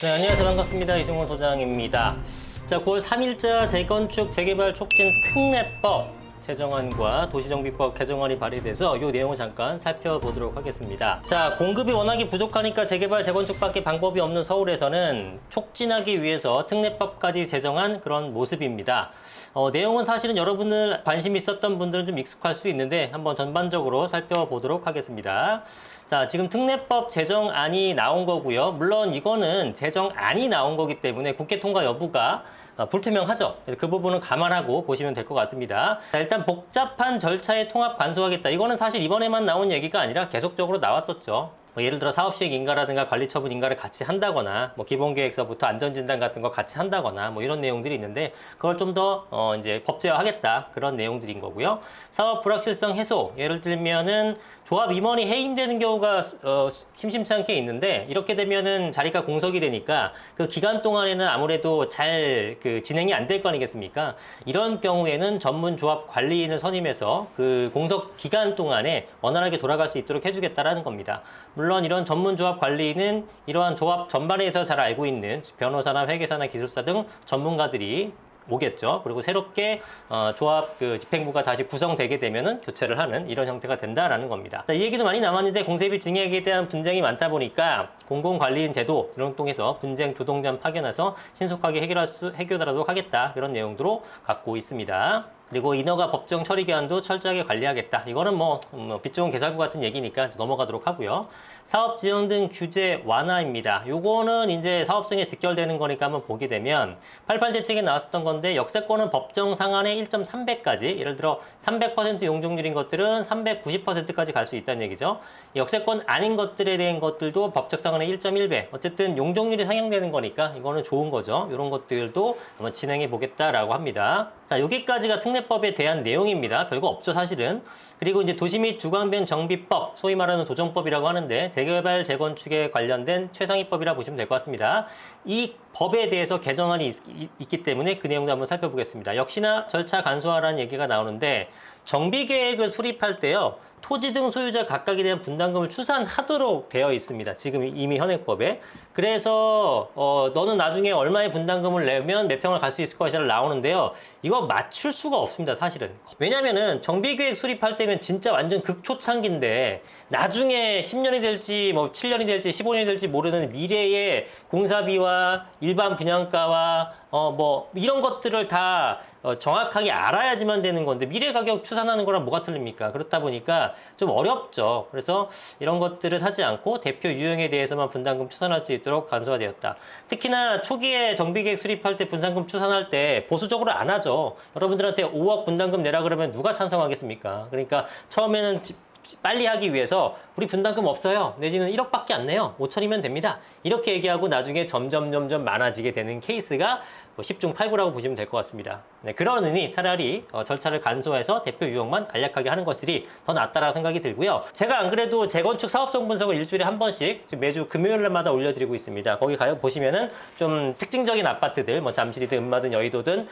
네, 안녕하세요. 반갑습니다. 이승훈 소장입니다. 자, 9월 3일자 재건축 재개발 촉진 특례법 제정안과 도시정비법 개정안이 발의돼서 이 내용을 잠깐 살펴보도록 하겠습니다. 자, 공급이 워낙에 부족하니까 재개발, 재건축밖에 방법이 없는 서울에서는 촉진하기 위해서 특례법까지 제정한 그런 모습입니다. 내용은 사실은 여러분들 관심 있었던 분들은 좀 익숙할 수 있는데 한번 전반적으로 살펴보도록 하겠습니다. 자, 지금 특례법 제정안이 나온 거고요. 물론 이거는 제정안이 나온 거기 때문에 국회 통과 여부가 불투명하죠. 그래서 그 부분은 감안하고 보시면 될 것 같습니다. 자, 일단 복잡한 절차에 통합 간소화하겠다. 이거는 사실 이번에만 나온 얘기가 아니라 계속적으로 나왔었죠. 예를 들어 사업시행 인가라든가 관리처분 인가를 같이 한다거나 기본계획서부터 안전진단 같은 거 같이 한다거나 이런 내용들이 있는데 그걸 좀 더 이제 법제화하겠다 그런 내용들인 거고요. 사업 불확실성 해소, 예를 들면은 조합 임원이 해임되는 경우가 심심치 않게 있는데 이렇게 되면은 자리가 공석이 되니까 그 기간 동안에는 아무래도 잘 진행이 안 될 거 아니겠습니까? 이런 경우에는 전문 조합 관리인을 선임해서 그 공석 기간 동안에 원활하게 돌아갈 수 있도록 해주겠다라는 겁니다. 물론 이런 전문 조합 관리인은 이러한 조합 전반에 대해서 잘 알고 있는 변호사나 회계사나 기술사 등 전문가들이 오겠죠. 그리고 새롭게 조합 집행부가 다시 구성되게 되면은 교체를 하는 이런 형태가 된다라는 겁니다. 자, 이 얘기도 많이 남았는데 공세비 증액에 대한 분쟁이 많다 보니까 공공관리인 제도 이런 통해서 분쟁 조동장 파견해서 신속하게 해결하도록 하겠다 그런 내용들로 갖고 있습니다. 그리고 인허가 법정 처리 기한도 철저하게 관리하겠다. 이거는 빚 좋은 개살구 같은 얘기니까 넘어가도록 하고요. 사업 지원 등 규제 완화입니다. 요거는 이제 사업성에 직결되는 거니까 한번 보게 되면 88 대책에 나왔었던 건데 역세권은 법정 상한의 1.3배까지 예를 들어 300% 용적률인 것들은 390%까지 갈 수 있다는 얘기죠. 역세권 아닌 것들에 대한 것들도 법적 상한의 1.1배. 어쨌든 용적률이 상향되는 거니까 이거는 좋은 거죠. 이런 것들도 한번 진행해 보겠다라고 합니다. 자, 여기까지가 특례법에 대한 내용입니다. 별거 없죠, 사실은. 그리고 이제 도시 및 주거환경 정비법, 소위 말하는 도정법이라고 하는데 재개발, 재건축에 관련된 최상위법이라 보시면 될 것 같습니다. 이 법에 대해서 개정안이 있기 때문에 그 내용도 한번 살펴보겠습니다. 역시나 절차 간소화라는 얘기가 나오는데 정비계획을 수립할 때요. 토지 등 소유자 각각에 대한 분담금을 추산하도록 되어 있습니다. 지금 이미 현행법에. 그래서 너는 나중에 얼마의 분담금을 내면 몇 평을 갈 수 있을 것이라 나오는데요. 이거 맞출 수가 없습니다, 사실은. 왜냐면은 정비계획 수립할 때면 진짜 완전 극초창기인데 나중에 10년이 될지 7년이 될지 15년이 될지 모르는 미래의 공사비와 일반 분양가와 이런 것들을 다 정확하게 알아야지만 되는 건데 미래 가격 추산하는 거랑 뭐가 틀립니까? 그렇다 보니까 좀 어렵죠. 그래서 이런 것들을 하지 않고 대표 유형에 대해서만 분담금 추산할 수 있도록 간소화되었다. 특히나 초기에 정비계획 수립할 때 분담금 추산할 때 보수적으로 안 하죠. 여러분들한테 5억 분담금 내라 그러면 누가 찬성하겠습니까? 그러니까 처음에는 빨리 하기 위해서 우리 분담금 없어요. 내지는 1억밖에 안 내요. 5천이면 됩니다. 이렇게 얘기하고 나중에 점점 많아지게 되는 케이스가 10중 8구라고 보시면 될 것 같습니다. 네, 그러느니 차라리 절차를 간소화해서 대표 유형만 간략하게 하는 것이 더 낫다라고 생각이 들고요. 제가 안 그래도 재건축 사업성 분석을 일주일에 한 번씩 매주 금요일마다 올려드리고 있습니다. 거기 보시면은 좀 특징적인 아파트들, 잠실이든 은마든 여의도든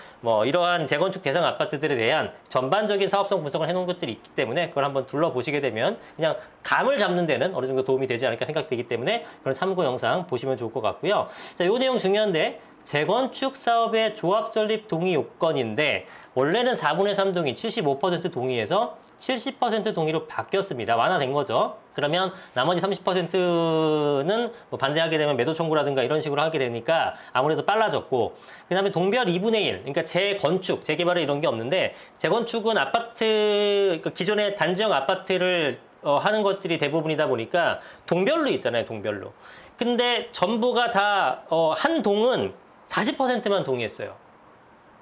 이러한 재건축 대상 아파트들에 대한 전반적인 사업성 분석을 해놓은 것들이 있기 때문에 그걸 한번 둘러보시게 되면 그냥 감을 잡는 데는 어느 정도 도움이 되지 않을까 생각되기 때문에 그런 참고 영상 보시면 좋을 것 같고요. 자, 이 내용 중요한데 재건축 사업의 조합 설립 동의 요건인데 원래는 4분의 3 동의, 75% 동의에서 70% 동의로 바뀌었습니다. 완화된 거죠. 그러면 나머지 30%는 반대하게 되면 매도 청구라든가 이런 식으로 하게 되니까 아무래도 빨라졌고 그 다음에 동별 2분의 1, 그러니까 재건축, 재개발은 이런 게 없는데 재건축은 아파트, 기존의 단지형 아파트를 하는 것들이 대부분이다 보니까 동별로 있잖아요, 동별로. 근데 전부가 다 한 동은 40%만 동의했어요.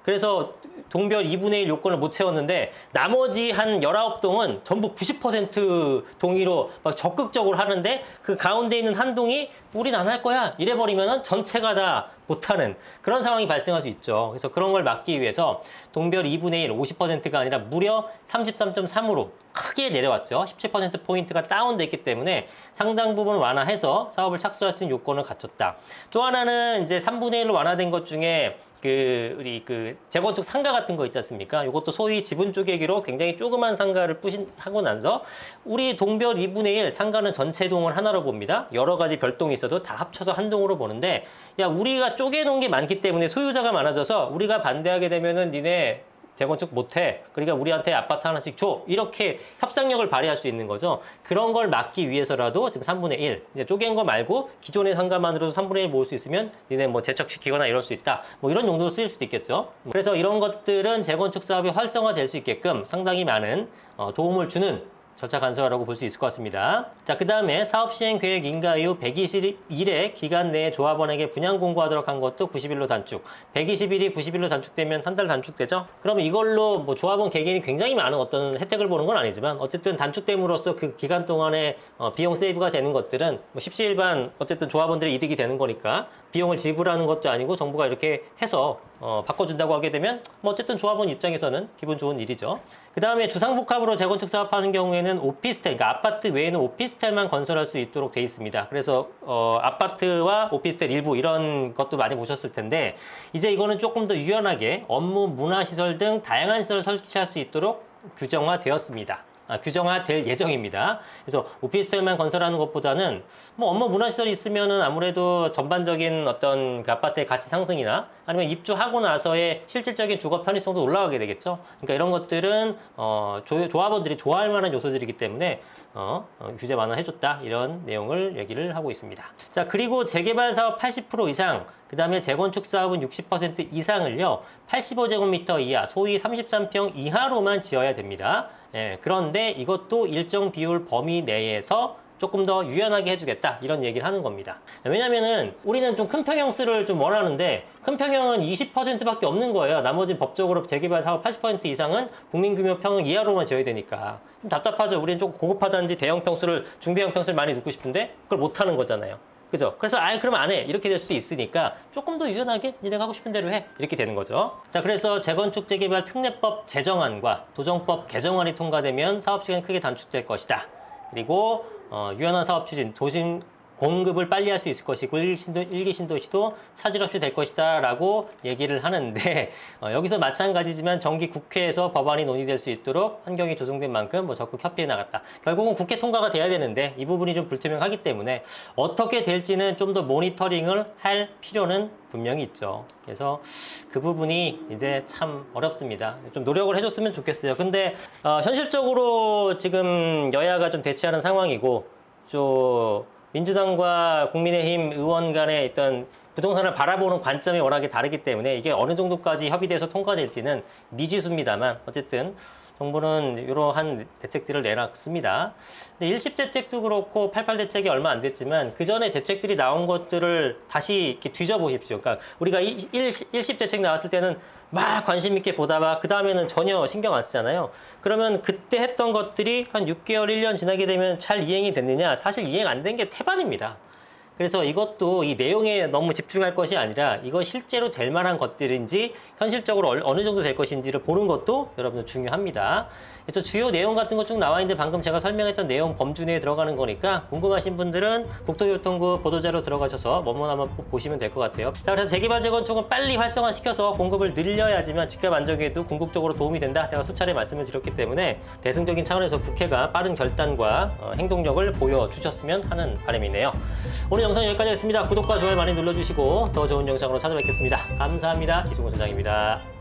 그래서 동별 2분의 1 요건을 못 채웠는데 나머지 한 19동은 전부 90% 동의로 막 적극적으로 하는데 그 가운데 있는 한 동이 우린 안 할 거야 이래버리면 전체가 다 못하는 그런 상황이 발생할 수 있죠. 그래서 그런 걸 막기 위해서 동별 2분의 1, 50%가 아니라 무려 33.3으로 크게 내려왔죠. 17%포인트가 다운됐기 때문에 상당 부분 완화해서 사업을 착수할 수 있는 요건을 갖췄다. 또 하나는 이제 3분의 1로 완화된 것 중에 우리 재건축 상가 같은 거 있지 않습니까? 이것도 소위 지분 쪼개기로 굉장히 조그만 상가를 하고 나서 우리 동별 2분의 1 상가는 전체 동을 하나로 봅니다. 여러 가지 별동이 있어서 있어도 다 합쳐서 한동으로 보는데, 야, 우리가 쪼개놓은 게 많기 때문에 소유자가 많아져서 우리가 반대하게 되면은 니네 재건축 못해. 그러니까 우리한테 아파트 하나씩 줘. 이렇게 협상력을 발휘할 수 있는 거죠. 그런 걸 막기 위해서라도 지금 3분의 1, 이제 쪼갠 거 말고 기존의 상가만으로도 3분의 1 모을 수 있으면 니네 뭐 재척시키거나 이럴 수 있다. 뭐 이런 용도로 쓰일 수도 있겠죠. 그래서 이런 것들은 재건축 사업이 활성화될 수 있게끔 상당히 많은 도움을 주는 절차 간소화라고 볼 수 있을 것 같습니다. 자, 그 다음에 사업시행계획 인가 이후 120일의 기간 내에 조합원에게 분양 공고하도록 한 것도 90일로 단축. 120일이 90일로 단축되면 한 달 단축되죠? 그러면 이걸로 뭐 조합원 개개인이 굉장히 많은 어떤 혜택을 보는 건 아니지만 어쨌든 단축됨으로써 그 기간 동안에 비용 세이브가 되는 것들은 뭐 십시일반 어쨌든 조합원들의 이득이 되는 거니까 비용을 지불하는 것도 아니고 정부가 이렇게 해서 바꿔준다고 하게 되면 뭐 어쨌든 조합원 입장에서는 기분 좋은 일이죠. 그 다음에 주상복합으로 재건축 사업하는 경우에는 오피스텔, 그러니까 아파트 외에는 오피스텔만 건설할 수 있도록 돼 있습니다. 그래서 아파트와 오피스텔 일부 이런 것도 많이 보셨을 텐데 이제 이거는 조금 더 유연하게 업무, 문화시설 등 다양한 시설을 설치할 수 있도록 규정화되었습니다. 규정화될 예정입니다. 그래서 오피스텔만 건설하는 것보다는 뭐 업무 문화시설이 있으면은 아무래도 전반적인 어떤 그 아파트의 가치 상승이나 아니면 입주하고 나서의 실질적인 주거 편의성도 올라가게 되겠죠. 그러니까 이런 것들은 조합원들이 좋아할 만한 요소들이기 때문에 규제 완화해줬다 이런 내용을 얘기를 하고 있습니다. 자, 그리고 재개발 사업 80% 이상, 그 다음에 재건축 사업은 60% 이상을요 85제곱미터 이하, 소위 33평 이하로만 지어야 됩니다. 예, 그런데 이것도 일정 비율 범위 내에서 조금 더 유연하게 해주겠다 이런 얘기를 하는 겁니다. 왜냐면은 우리는 좀 큰 평형수를 좀 원하는데 큰 평형은 20%밖에 없는 거예요. 나머지 법적으로 재개발 사업 80% 이상은 국민규모 평형 이하로만 지어야 되니까 좀 답답하죠. 우리는 조금 고급하다든지 대형 평수를, 중대형 평수를 많이 넣고 싶은데 그걸 못 하는 거잖아요. 그죠? 그래서 그러면 안 해. 이렇게 될 수도 있으니까 조금 더 유연하게 니네가 하고 싶은 대로 해. 이렇게 되는 거죠. 자, 그래서 재건축 재개발 특례법 제정안과 도정법 개정안이 통과되면 사업시간이 크게 단축될 것이다. 그리고 유연한 사업 추진, 도심 공급을 빨리 할 수 있을 것이고 일기 신도시도 차질 없이 될 것이다 라고 얘기를 하는데 여기서 마찬가지지만 정기 국회에서 법안이 논의될 수 있도록 환경이 조성된 만큼 뭐 적극 협의해 나갔다. 결국은 국회 통과가 돼야 되는데 이 부분이 좀 불투명하기 때문에 어떻게 될지는 좀 더 모니터링을 할 필요는 분명히 있죠. 그래서 그 부분이 이제 참 어렵습니다. 좀 노력을 해줬으면 좋겠어요. 근데 현실적으로 지금 여야가 좀 대치하는 상황이고 민주당과 국민의힘 의원 간의 어떤 부동산을 바라보는 관점이 워낙에 다르기 때문에 이게 어느 정도까지 협의돼서 통과될지는 미지수입니다만 어쨌든 정부는 이러한 대책들을 내놨습니다. 근데 1십 대책도 그렇고 88 대책이 얼마 안 됐지만 그 전에 대책들이 나온 것들을 다시 이렇게 뒤져보십시오. 그러니까 우리가 1십 대책 나왔을 때는 막 관심 있게 보다가 그 다음에는 전혀 신경 안 쓰잖아요. 그러면 그때 했던 것들이 한 6개월, 1년 지나게 되면 잘 이행이 됐느냐? 사실 이행 안 된 게 태반입니다. 그래서 이것도 이 내용에 너무 집중할 것이 아니라 이거 실제로 될 만한 것들인지 현실적으로 어느 정도 될 것인지를 보는 것도 여러분들 중요합니다. 그래서 주요 내용 같은 거 쭉 나와 있는데 방금 제가 설명했던 내용 범주 내에 들어가는 거니까 궁금하신 분들은 국토교통부 보도자료 들어가셔서 뭐뭐 한번 보시면 될 것 같아요. 자, 그래서 재개발 재건축은 빨리 활성화시켜서 공급을 늘려야지만 집값 안정에도 궁극적으로 도움이 된다. 제가 수차례 말씀을 드렸기 때문에 대승적인 차원에서 국회가 빠른 결단과 행동력을 보여주셨으면 하는 바람이네요. 오늘 영상 여기까지 하겠습니다. 구독과 좋아요 많이 눌러주시고 더 좋은 영상으로 찾아뵙겠습니다. 감사합니다. 이승훈 소장입니다.